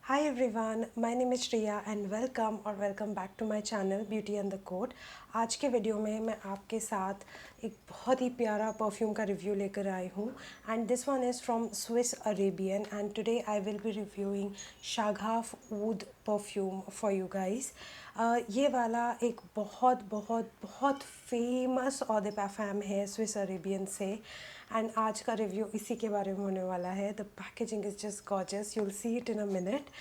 Hi everyone, my name is Shreya and welcome back to my channel Beauty and the Code। आज के video में मैं आपके साथ एक बहुत ही प्यारा परफ्यूम का रिव्यू लेकर आई हूँ and this one is from Swiss Arabian and today I will be reviewing Shaghaf Oud perfume for you guys. ये वाला एक बहुत बहुत बहुत फेमस eau de parfum है स्विस अरेबियन से एंड आज का रिव्यू इसी के बारे में होने वाला है। The packaging is just gorgeous, you'll see it in a minute.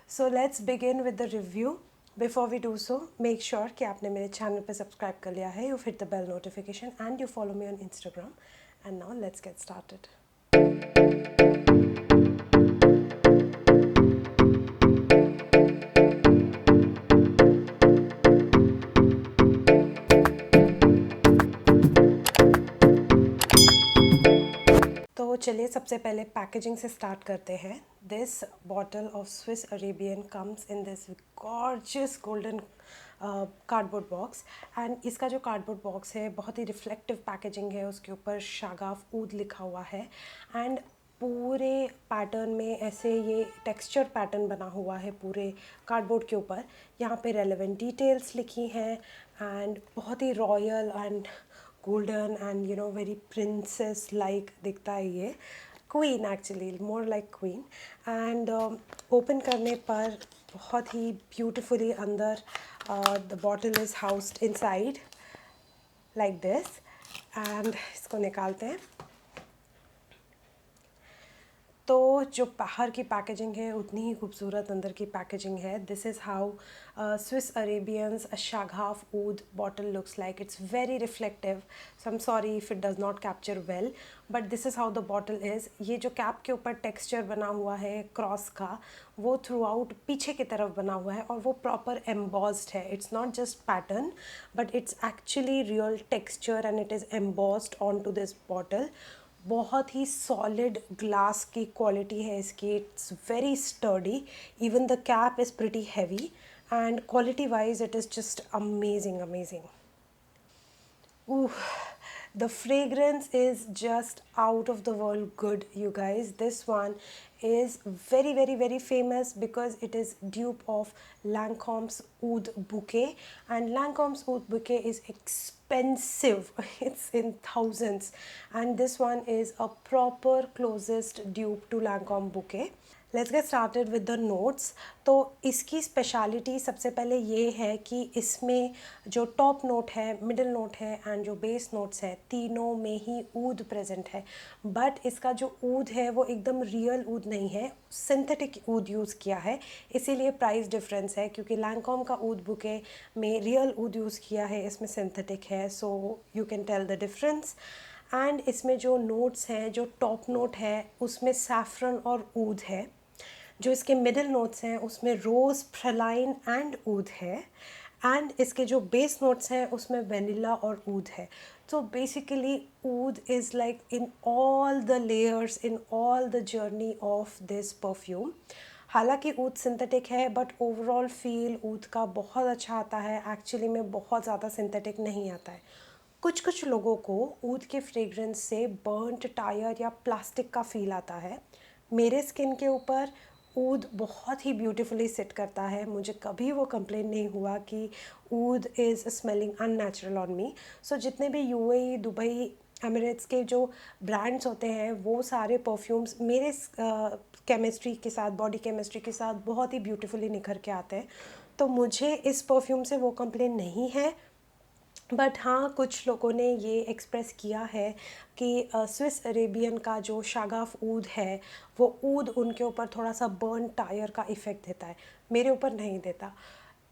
So let's begin with the review. Before we do so, make sure कि आपने मेरे चैनल पे सब्सक्राइब कर लिया है, you've hit the bell notification and you follow me on Instagram. And now let's get started. तो चलिए सबसे पहले पैकेजिंग से स्टार्ट करते हैं। This bottle of Swiss Arabian comes in this gorgeous golden cardboard box and इसका जो cardboard box है बहुत ही रिफ्लेक्टिव पैकेजिंग है। उसके ऊपर शागाफ ऊद लिखा हुआ है एंड पूरे पैटर्न में ऐसे ये टेक्सचर पैटर्न बना हुआ है पूरे कार्डबोर्ड के ऊपर। यहाँ पे रेलेवेंट डिटेल्स लिखी हैं एंड बहुत ही royal and golden and very princess like दिखता है ये। Queen actually, more like queen. And open करने पर बहुत ही ब्यूटिफुली अंदर the bottle is housed inside like this and इसको निकालते हैं। तो जो बाहर की पैकेजिंग है उतनी ही खूबसूरत अंदर की पैकेजिंग है। This is how Swiss Arabian's Shaghaf Oud bottle looks like. It's very reflective, so I am sorry if it does not capture well, but this is how the bottle is. ये जो cap के ऊपर texture बना हुआ है cross का, वो through out पीछे की तरफ बना हुआ है और वो प्रॉपर एम्बॉस्ड है। It's not just pattern but it's actually real texture and it is embossed on to this bottle. बहुत ही सॉलिड ग्लास की क्वालिटी है इसकी। It's very sturdy, even the cap is pretty heavy and quality wise it is just amazing amazing. Ooh, the fragrance is just out of the world good, you guys. This one is very, very, very famous because it is dupe of Lancome's Oud Bouquet, and Lancome's Oud Bouquet is expensive. It's in thousands, and this one is a proper closest dupe to Lancome Bouquet. Let's get started with the notes. तो इसकी speciality सबसे पहले ये है कि इसमें जो top note है, मिडिल नोट है एंड जो बेस नोट्स है, तीनों में ही ऊद प्रेजेंट है। बट इसका जो ऊद है वो एकदम रियल ऊद नहीं है, सिंथेटिक ऊद यूज़ किया है, इसीलिए प्राइस डिफरेंस है। क्योंकि लैंकॉम का ऊद बुके में रियल ऊद यूज़ किया है, इसमें सिंथेटिक है, so you can tell the difference. And इसमें जो नोट्स हैं, जो टॉप नोट है उसमें सैफरन और ऊद है। जो इसके मिडिल नोट्स हैं उसमें रोज़, प्रलाइन एंड ऊद है एंड इसके जो बेस नोट्स हैं उसमें वेनिला और ऊद है। तो basically oud is like in all the layers, in all the journey of this perfume. हालांकि ऊद सिंथेटिक है बट ओवरऑल फील ऊद का बहुत अच्छा आता है। एक्चुअली में बहुत ज़्यादा सिंथेटिक नहीं आता है। कुछ कुछ लोगों को ऊद के फ्रेग्रेंस से बर्न्ट टायर या प्लास्टिक का फील आता है। मेरे स्किन के ऊपर ऊद बहुत ही ब्यूटीफुली सिट करता है। मुझे कभी वो कंप्लेन नहीं हुआ कि oud is smelling unnatural on me. So जितने भी यूएई, दुबई, एमिरेट्स के जो ब्रांड्स होते हैं वो सारे परफ्यूम्स मेरे केमिस्ट्री के साथ, बॉडी केमिस्ट्री के साथ बहुत ही ब्यूटीफुली निखर के आते हैं। तो मुझे इस परफ्यूम से वो कंप्लेन नहीं है। बट हाँ, कुछ लोगों ने ये एक्सप्रेस किया है कि स्विस अरेबियन का जो शागाफ ऊद है वो ऊद उनके ऊपर थोड़ा सा बर्न टायर का इफ़ेक्ट देता है, मेरे ऊपर नहीं देता।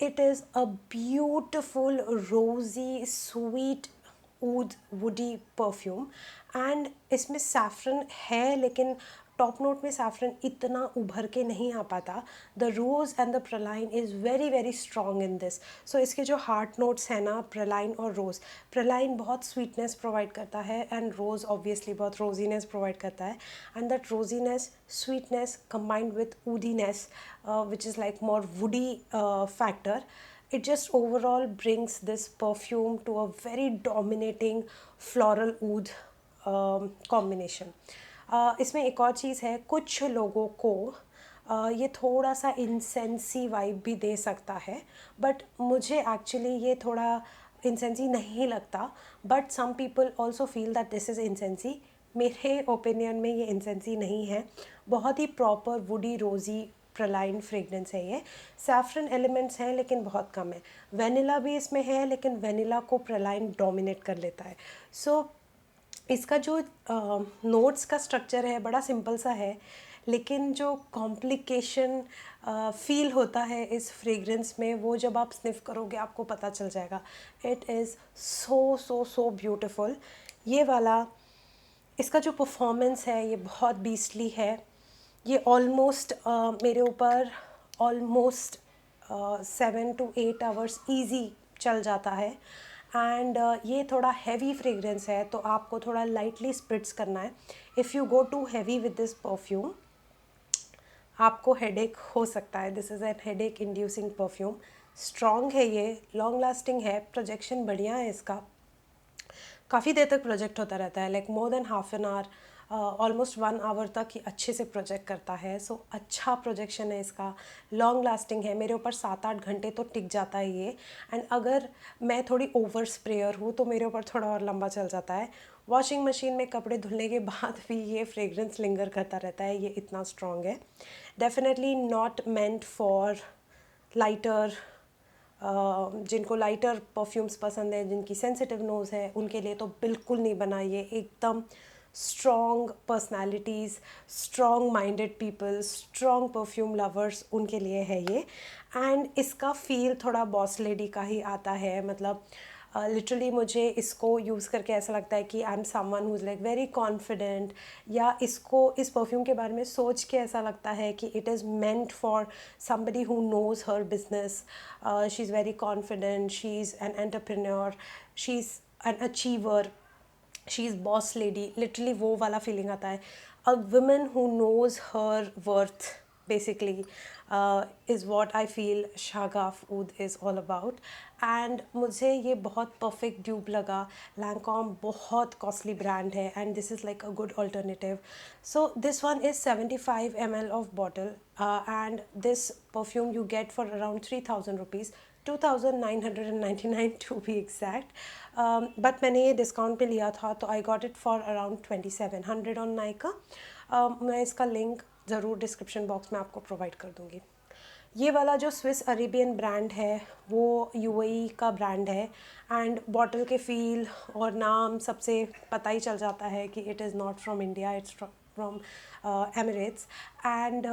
इट इज़ अ ब्यूटिफुल रोज़ी स्वीट ऊद वुडी परफ्यूम एंड इसमें सैफरन है लेकिन टॉप नोट में सैफरन इतना उभर के नहीं आ पाता। The rose and the praline is very very strong in this. So इसके जो हार्ट नोट्स हैं ना, प्रलाइन और रोज़, प्रलाइन बहुत स्वीटनेस प्रोवाइड करता है एंड रोज़ ऑब्वियसली बहुत रोजीनेस प्रोवाइड करता है and that rosiness, sweetness combined with woodiness, which is like more woody factor, it just overall brings this perfume to a very dominating floral oud combination. इसमें एक और चीज़ है, कुछ लोगों को ये थोड़ा सा इंसेंसी वाइब भी दे सकता है, बट मुझे एक्चुअली ये थोड़ा इंसेंसी नहीं लगता, but some people also feel that this is incensey. मेरे ओपिनियन में ये इंसेंसी नहीं है, बहुत ही proper woody rosy praline fragrance है ये। सैफरन एलिमेंट्स हैं लेकिन बहुत कम है, वेनिला भी इसमें है लेकिन वेनिला को प्रलाइन डोमिनेट कर लेता है। सो इसका जो नोट्स का स्ट्रक्चर है बड़ा सिंपल सा है, लेकिन जो कॉम्प्लिकेशन फील होता है इस फ्रेगरेंस में वो जब आप स्निफ करोगे आपको पता चल जाएगा। It is so so so beautiful. ये वाला इसका जो परफॉर्मेंस है ये बहुत बीस्टली है। ये ऑलमोस्ट मेरे ऊपर ऑलमोस्ट 7 to 8 आवर्स ईजी चल जाता है। एंड ये थोड़ा हैवी फ्रेगरेंस है तो आपको थोड़ा लाइटली स्प्रिट्स करना है। If you go too heavy with this perfume आपको हेडेक हो सकता है। This is an headache inducing perfume. Strong है ये, लॉन्ग लास्टिंग है, प्रोजेक्शन बढ़िया है इसका, काफ़ी देर तक प्रोजेक्ट होता रहता है, like more than half an hour, almost 1 hour तक ही अच्छे से प्रोजेक्ट करता है। सो अच्छा प्रोजेक्शन है इसका, लॉन्ग लास्टिंग है, मेरे ऊपर 7-8 घंटे तो टिक जाता है ये। एंड अगर मैं थोड़ी ओवर स्प्रेयर हूँ तो मेरे ऊपर थोड़ा और लंबा चल जाता है। वॉशिंग मशीन में कपड़े धुलने के बाद भी ये फ्रेगरेंस लिंगर करता रहता है, ये इतना स्ट्रॉन्ग है। Definitely not meant for lighter, जिनको लाइटर परफ्यूम्स पसंद है, जिनकी सेंसिटिव नोज़ है, उनके लिए तो बिल्कुल नहीं बना ये। एकदम strong personalities, strong minded people, strong perfume lovers, उनके लिए है ये। एंड इसका फ़ील थोड़ा बॉस लेडी का ही आता है, मतलब लिटरली मुझे इसको यूज़ करके ऐसा लगता है कि I am someone who is like very confident, या इसको इस परफ्यूम के बारे में सोच के ऐसा लगता है कि it is meant for somebody who knows her business. She's very confident, she's an entrepreneur, she's an achiever, she's boss lady, literally वो वाला feeling आता है। A woman who knows her worth basically is what I feel Shagaf Oud is all about. And मुझे ये बहुत perfect dupe लगा। Lancome बहुत costly brand है and this is like a good alternative. So this one is 75 ml of bottle and this perfume you get for around 3000 rupees, 2999 to be exact. But मैंने ये discount पे लिया था तो I got it for around 2700 on Nykaa. मैं इसका link ज़रूर description box में आपको प्रोवाइड कर दूँगी। ये वाला जो स्विस अरेबियन ब्रांड है वो यूएई का ब्रांड है एंड बॉटल के फील और नाम सबसे पता ही चल जाता है कि it is not from India, it's from Emirates. And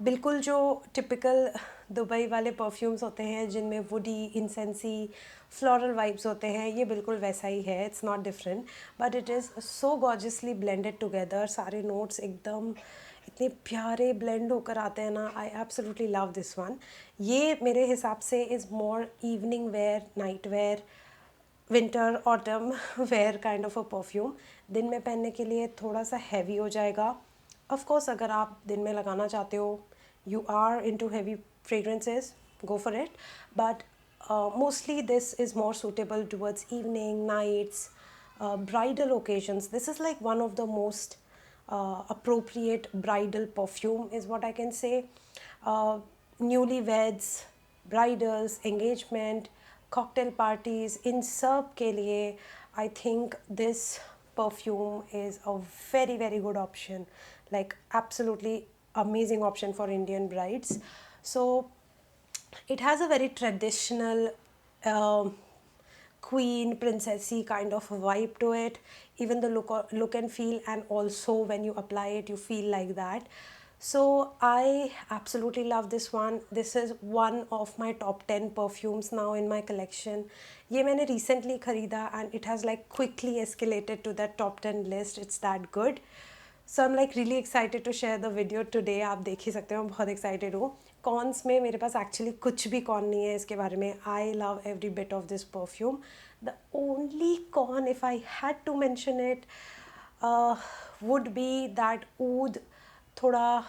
बिल्कुल जो टिपिकल दुबई वाले परफ्यूम्स होते हैं जिनमें वुडी, इंसेंसी, फ्लोरल वाइब्स होते हैं, ये बिल्कुल वैसा ही है। It's not different but it is so gorgeously blended together. सारे नोट्स एकदम इतने प्यारे ब्लेंड होकर आते हैं ना। I absolutely love this one. ये मेरे हिसाब से is more evening wear, night wear, winter autumn wear kind of a perfume. दिन में पहनने के लिए थोड़ा सा हैवी हो जाएगा। ऑफ कोर्स अगर आप दिन में लगाना चाहते हो, you are into heavy fragrances, go for it, but mostly this is more suitable towards evening, nights, bridal occasions. This is like one of the most appropriate bridal perfume is what I can say. Newlyweds, bridals, engagement, cocktail parties, in सब के लिए I think this perfume is a very very good option, like absolutely amazing option for Indian brides. So it has a very traditional queen princessy kind of vibe to it, even the look and feel, and also when you apply it you feel like that. So I absolutely love this one. This is one of my top 10 perfumes now in my collection. ये मैंने recently खरीदा and it has like quickly escalated to that top 10 list. It's that good. So I am like really excited to share the video today. आप देख ही सकते हो मैं बहुत excited हूँ। कॉन्स में मेरे पास एक्चुअली कुछ भी कॉन नहीं है इसके बारे में। I love every bit of this perfume. The only con if I had to mention it would be that oud थोड़ा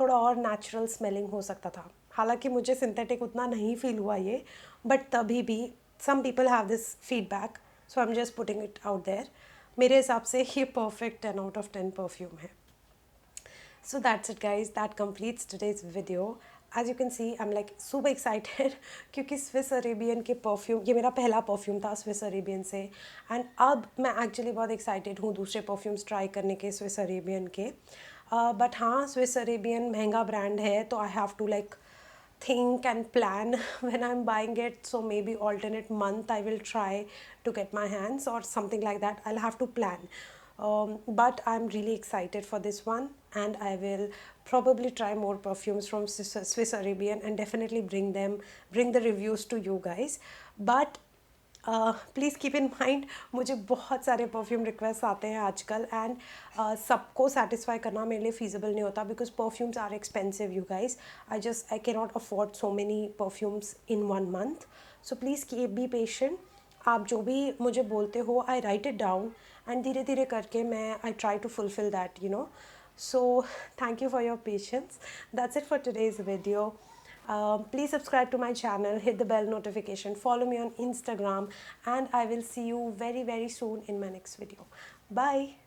थोड़ा और नेचुरल स्मेलिंग हो सकता था। हालांकि मुझे सिंथेटिक उतना नहीं फील हुआ ये, बट तभी भी some people have this feedback, so I am just putting it out there. मेरे हिसाब से ये परफेक्ट 10 out of 10 परफ्यूम है। So that's it guys, that completes today's video. As you can see, I'm like super excited क्योंकि Swiss Arabian के perfume, ये मेरा पहला परफ्यूम था स्विस अरेबियन से, एंड अब मैं एक्चुअली बहुत एक्साइटेड हूँ दूसरे परफ्यूम्स ट्राई करने के स्विस अरेबियन के. बट हाँ, स्विस अरेबियन महंगा ब्रांड है, तो I have to like think and plan when I'm buying it. So maybe alternate month I will try to get my hands or something like that. I'll have to plan. But I'm really excited for this one, and I will probably try more perfumes from Swiss Arabian and definitely bring the reviews to you guys. But please keep in mind, मुझे बहुत सारे perfume request आते हैं आजकल, and सबको satisfy करना मेरे लिए फीजिबल नहीं होता because perfumes are expensive you guys. I can not afford so many perfumes in 1 month. So please keep be patient. आप जो भी मुझे बोलते हो, I write it down, and धीरे धीरे करके मैं I try to fulfil that, you know. So thank you for your patience. That's it for today's video. Please subscribe to my channel, hit the bell notification, follow me on Instagram, and I will see you very, very soon in my next video. Bye.